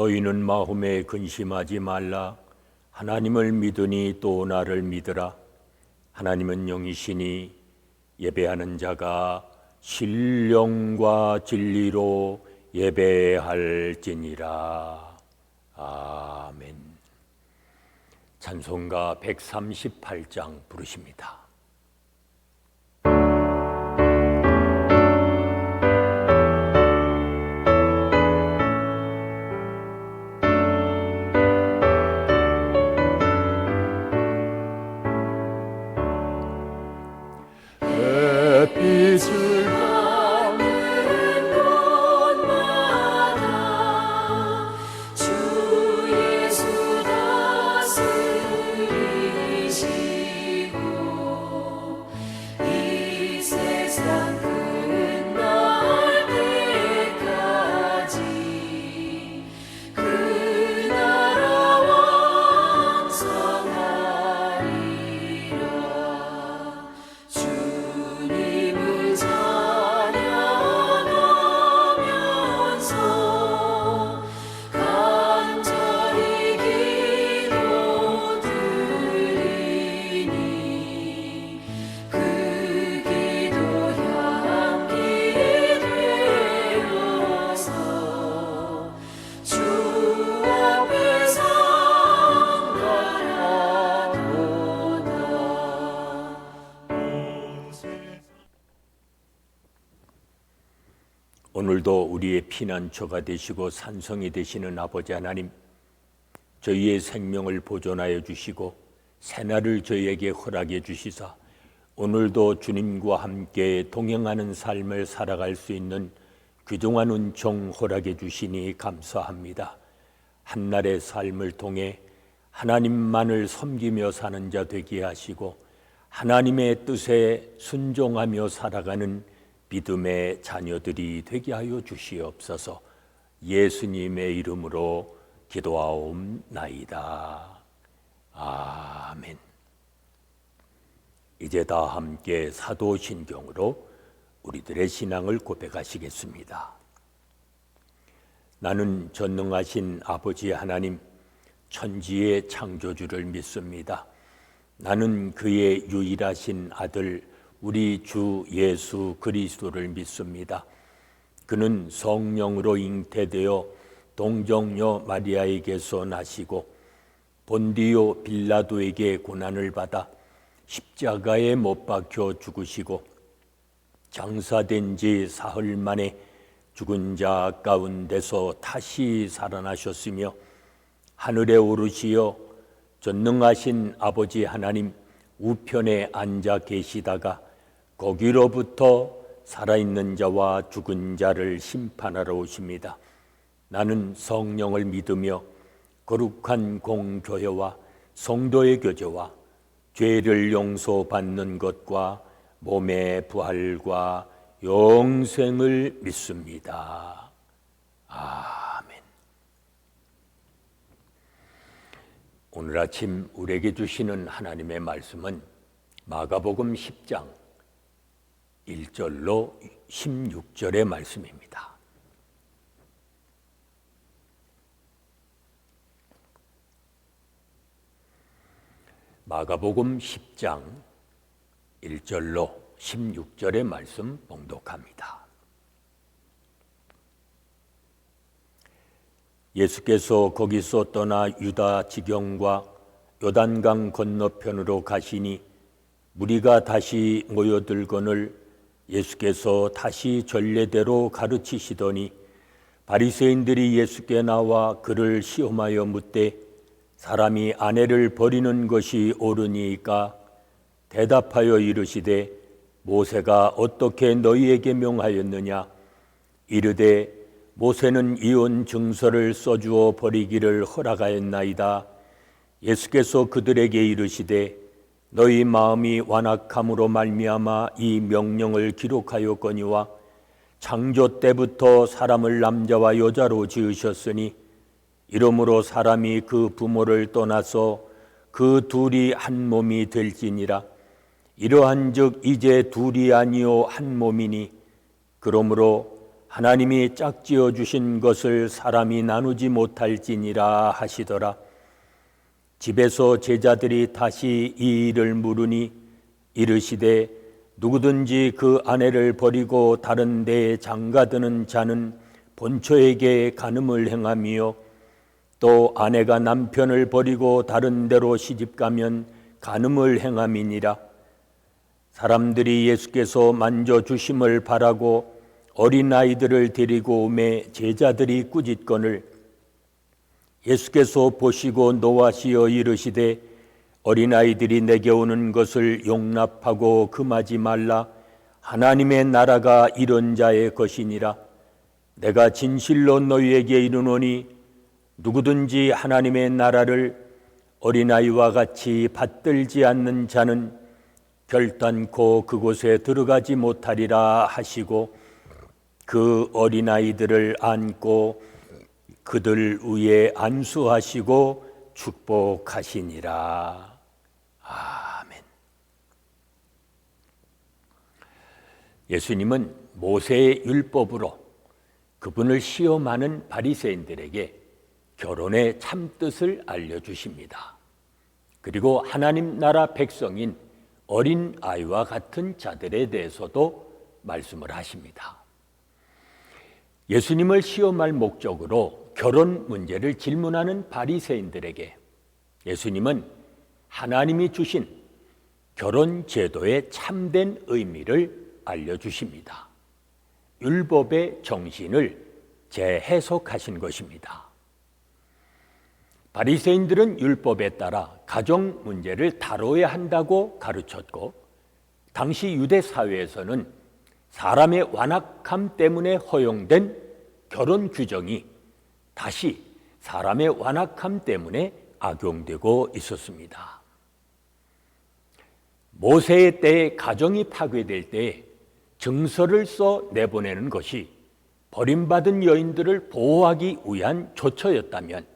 너희는 마음에 근심하지 말라. 하나님을 믿으니 또 나를 믿으라. 하나님은 영이시니 예배하는 자가 신령과 진리로 예배할지니라. 아멘. 찬송가 138장 부르십니다. 햇빛을 가는 곳마다 주 예수 다스리시고 이 세상 끝날 때까지 그 나라 왕성하리라. 주님을 찬양하면서 간절히 기도드리니 그 기도 향기 되어서 주 앞에 상달하도다. 오늘도 우리의 피난처가 되시고 산성이 되시는 아버지 하나님, 저희의 생명을 보존하여 주시고 새날을 저희에게 허락해 주시사 오늘도 주님과 함께 동행하는 삶을 살아갈 수 있는 귀중한 은총 허락해 주시니 감사합니다. 한날의 삶을 통해 하나님만을 섬기며 사는 자 되게 하시고 하나님의 뜻에 순종하며 살아가는 믿음의 자녀들이 되게 하여 주시옵소서. 예수님의 이름으로 기도하옵나이다. 아멘. 이제 다 함께 사도신경으로 우리들의 신앙을 고백하시겠습니다. 나는 전능하신 아버지 하나님, 천지의 창조주를 믿습니다. 나는 그의 유일하신 아들 우리 주 예수 그리스도를 믿습니다. 그는 성령으로 잉태되어 동정녀 마리아에게서 나시고 본디오 빌라도에게 고난을 받아 십자가에 못 박혀 죽으시고 장사된 지 사흘 만에 죽은 자 가운데서 다시 살아나셨으며 하늘에 오르시어 전능하신 아버지 하나님 우편에 앉아 계시다가 거기로부터 살아있는 자와 죽은 자를 심판하러 오십니다. 나는 성령을 믿으며 거룩한 공교회와 성도의 교제와 죄를 용서받는 것과 몸의 부활과 영생을 믿습니다. 아멘. 오늘 아침 우리에게 주시는 하나님의 말씀은 마가복음 10장 1절로 16절의 말씀입니다. 마가복음 10장 1절로 16절의 말씀 봉독합니다. 예수께서 거기서 떠나 유다 지경과 요단강 건너편으로 가시니 무리가 다시 모여들거늘 예수께서 다시 전례대로 가르치시더니 바리새인들이 예수께 나와 그를 시험하여 묻되 사람이 아내를 버리는 것이 옳으니까 대답하여 이르시되 모세가 어떻게 너희에게 명하였느냐 이르되 모세는 이혼 증서를 써주어 버리기를 허락하였나이다. 예수께서 그들에게 이르시되 너희 마음이 완악함으로 말미암아 이 명령을 기록하였거니와 창조 때부터 사람을 남자와 여자로 지으셨으니 이러므로 사람이 그 부모를 떠나서 그 둘이 한 몸이 될지니라. 이러한즉 이제 둘이 아니요 한 몸이니 그러므로 하나님이 짝지어 주신 것을 사람이 나누지 못할지니라 하시더라. 집에서 제자들이 다시 이 일을 물으니 이르시되 누구든지 그 아내를 버리고 다른 데에 장가드는 자는 본처에게 간음을 행하며 또 아내가 남편을 버리고 다른 데로 시집가면 간음을 행함이니라. 사람들이 예수께서 만져주심을 바라고 어린아이들을 데리고 오매 제자들이 꾸짖거늘 예수께서 보시고 노하시어 이르시되 어린아이들이 내게 오는 것을 용납하고 금하지 말라. 하나님의 나라가 이런 자의 것이니라. 내가 진실로 너희에게 이르노니 누구든지 하나님의 나라를 어린아이와 같이 받들지 않는 자는 결단코 그곳에 들어가지 못하리라 하시고 그 어린아이들을 안고 그들 위에 안수하시고 축복하시니라. 아멘. 예수님은 모세의 율법으로 그분을 시험하는 바리새인들에게 결혼의 참뜻을 알려주십니다. 그리고 하나님 나라 백성인 어린 아이와 같은 자들에 대해서도 말씀을 하십니다. 예수님을 시험할 목적으로 결혼 문제를 질문하는 바리새인들에게 예수님은 하나님이 주신 결혼 제도의 참된 의미를 알려주십니다. 율법의 정신을 재해석하신 것입니다. 바리새인들은 율법에 따라 가정 문제를 다뤄야 한다고 가르쳤고 당시 유대 사회에서는 사람의 완악함 때문에 허용된 결혼 규정이 다시 사람의 완악함 때문에 악용되고 있었습니다. 모세의 때에 가정이 파괴될 때에 증서를 써 내보내는 것이 버림받은 여인들을 보호하기 위한 조처였다면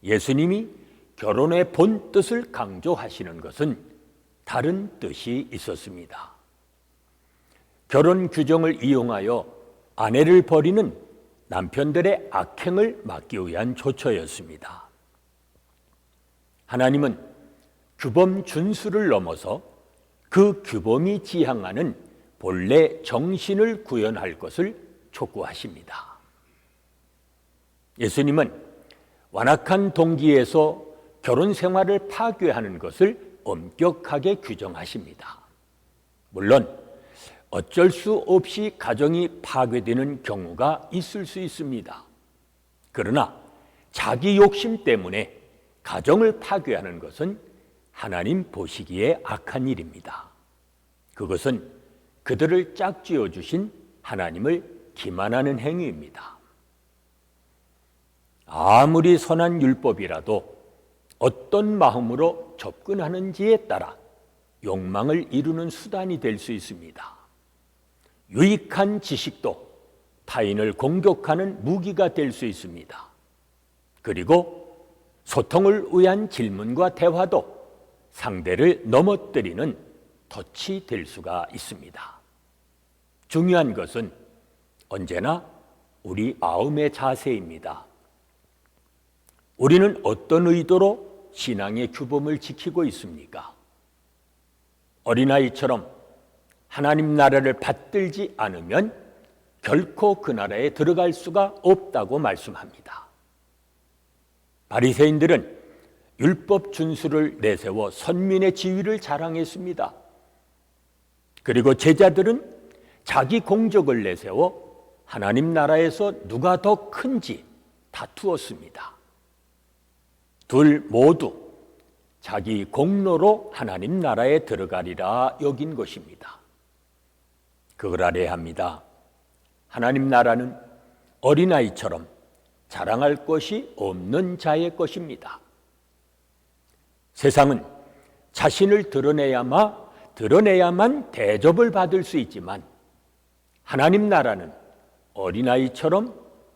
예수님이 결혼의 본 뜻을 강조하시는 것은 다른 뜻이 있었습니다. 결혼 규정을 이용하여 아내를 버리는 남편들의 악행을 막기 위한 조처였습니다. 하나님은 규범 준수를 넘어서 그 규범이 지향하는 본래 정신을 구현할 것을 촉구하십니다. 예수님은 완악한 동기에서 결혼 생활을 파괴하는 것을 엄격하게 규정하십니다. 물론 어쩔 수 없이 가정이 파괴되는 경우가 있을 수 있습니다. 그러나 자기 욕심 때문에 가정을 파괴하는 것은 하나님 보시기에 악한 일입니다. 그것은 그들을 짝지어 주신 하나님을 기만하는 행위입니다. 아무리 선한 율법이라도 어떤 마음으로 접근하는지에 따라 욕망을 이루는 수단이 될 수 있습니다. 유익한 지식도 타인을 공격하는 무기가 될 수 있습니다. 그리고 소통을 위한 질문과 대화도 상대를 넘어뜨리는 덫이 될 수가 있습니다. 중요한 것은 언제나 우리 마음의 자세입니다. 우리는 어떤 의도로 신앙의 규범을 지키고 있습니까? 어린아이처럼 하나님 나라를 받들지 않으면 결코 그 나라에 들어갈 수가 없다고 말씀합니다. 바리새인들은 율법 준수를 내세워 선민의 지위를 자랑했습니다. 그리고 제자들은 자기 공적을 내세워 하나님 나라에서 누가 더 큰지 다투었습니다. 둘 모두 자기 공로로 하나님 나라에 들어가리라 여긴 것입니다. 그걸 알아야 합니다. 하나님 나라는 어린아이처럼 자랑할 것이 없는 자의 것입니다. 세상은 자신을 드러내야만 대접을 받을 수 있지만 하나님 나라는 어린아이처럼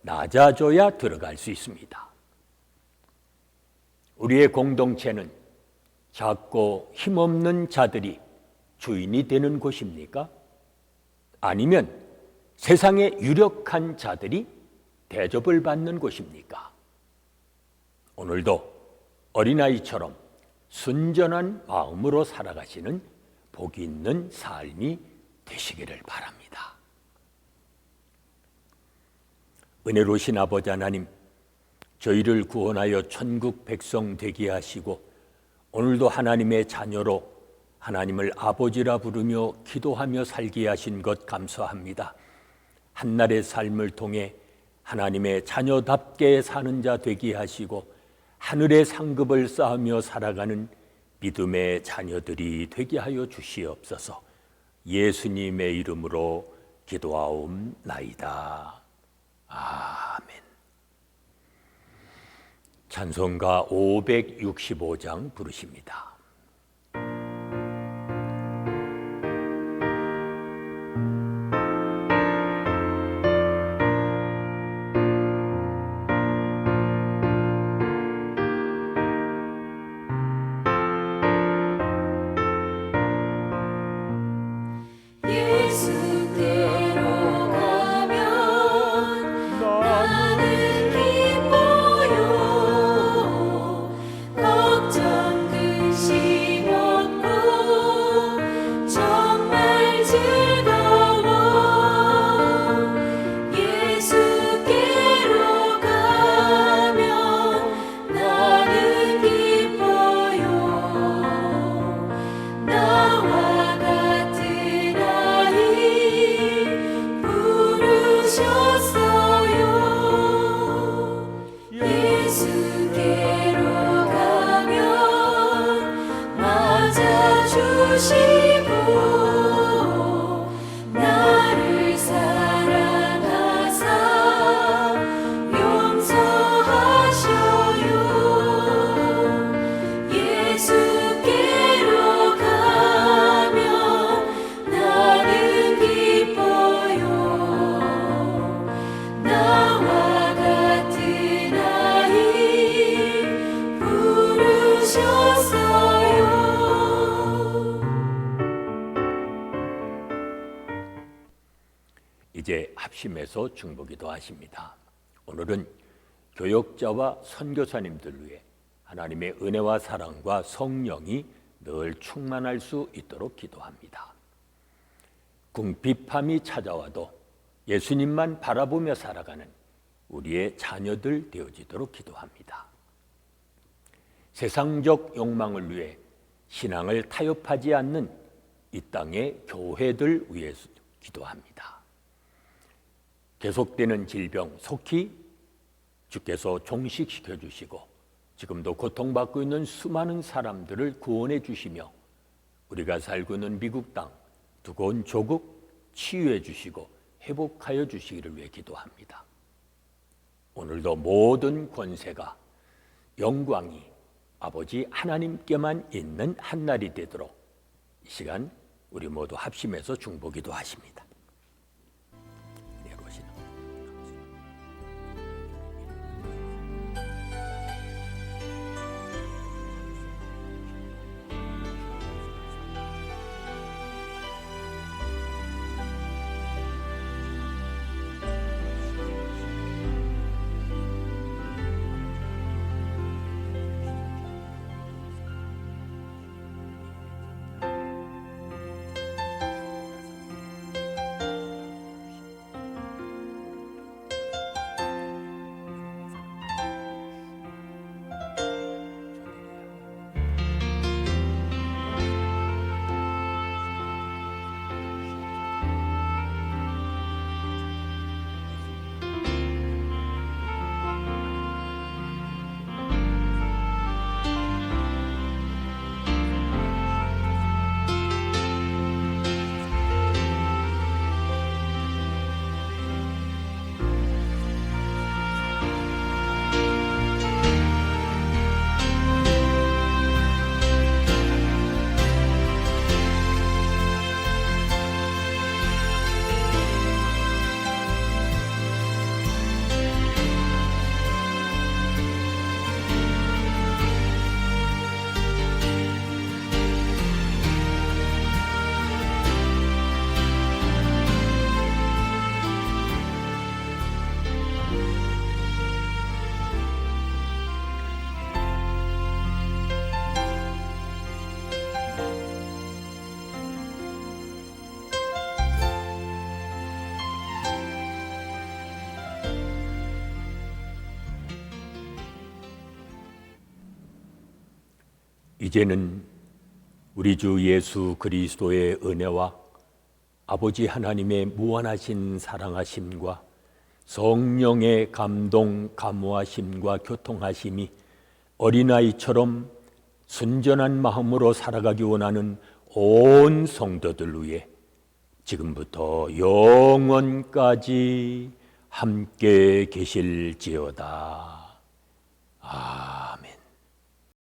낮아져야 들어갈 수 있습니다. 우리의 공동체는 작고 힘없는 자들이 주인이 되는 곳입니까? 아니면 세상의 유력한 자들이 대접을 받는 곳입니까? 오늘도 어린아이처럼 순전한 마음으로 살아가시는 복이 있는 삶이 되시기를 바랍니다. 은혜로우신 아버지 하나님, 저희를 구원하여 천국 백성 되게 하시고 오늘도 하나님의 자녀로 하나님을 아버지라 부르며 기도하며 살게 하신 것 감사합니다. 한날의 삶을 통해 하나님의 자녀답게 사는 자 되게 하시고 하늘의 상급을 쌓으며 살아가는 믿음의 자녀들이 되게 하여 주시옵소서. 예수님의 이름으로 기도하옵나이다. 아멘. 찬송가 565장 부르십니다. 예수께로 가면 나는 기뻐요. 걱정 근심 없고 정말 즐거워. 예수께로 가면 나는 기뻐요. 나와 같은 아이 부르셨어요. 예수께로 가면 맞아주시고 나를 사랑하사 용서하셔요. 예수께로 가면 나는 기뻐요. 나와 같은 아이 부르셨어요. 이제 합심해서 중보기도 하십니다. 오늘은 교역자와 선교사님들 위해 하나님의 은혜와 사랑과 성령이 늘 충만할 수 있도록 기도합니다. 궁핍함이 찾아와도 예수님만 바라보며 살아가는 우리의 자녀들 되어지도록 기도합니다. 세상적 욕망을 위해 신앙을 타협하지 않는 이 땅의 교회들 위해서 기도합니다. 계속되는 질병 속히 주께서 종식시켜 주시고 지금도 고통받고 있는 수많은 사람들을 구원해 주시며 우리가 살고 있는 미국 땅 두꺼운 조국 치유해 주시고 회복하여 주시기를 위해 기도합니다. 오늘도 모든 권세가 영광이 아버지 하나님께만 있는 한날이 되도록 이 시간 우리 모두 합심해서 중보기도 하십니다. 이제는 우리 주 예수 그리스도의 은혜와 아버지 하나님의 무한하신 사랑하심과 성령의 감동, 감화심과 교통하심이 어린아이처럼 순전한 마음으로 살아가기 원하는 온 성도들 위해 지금부터 영원까지 함께 계실지어다.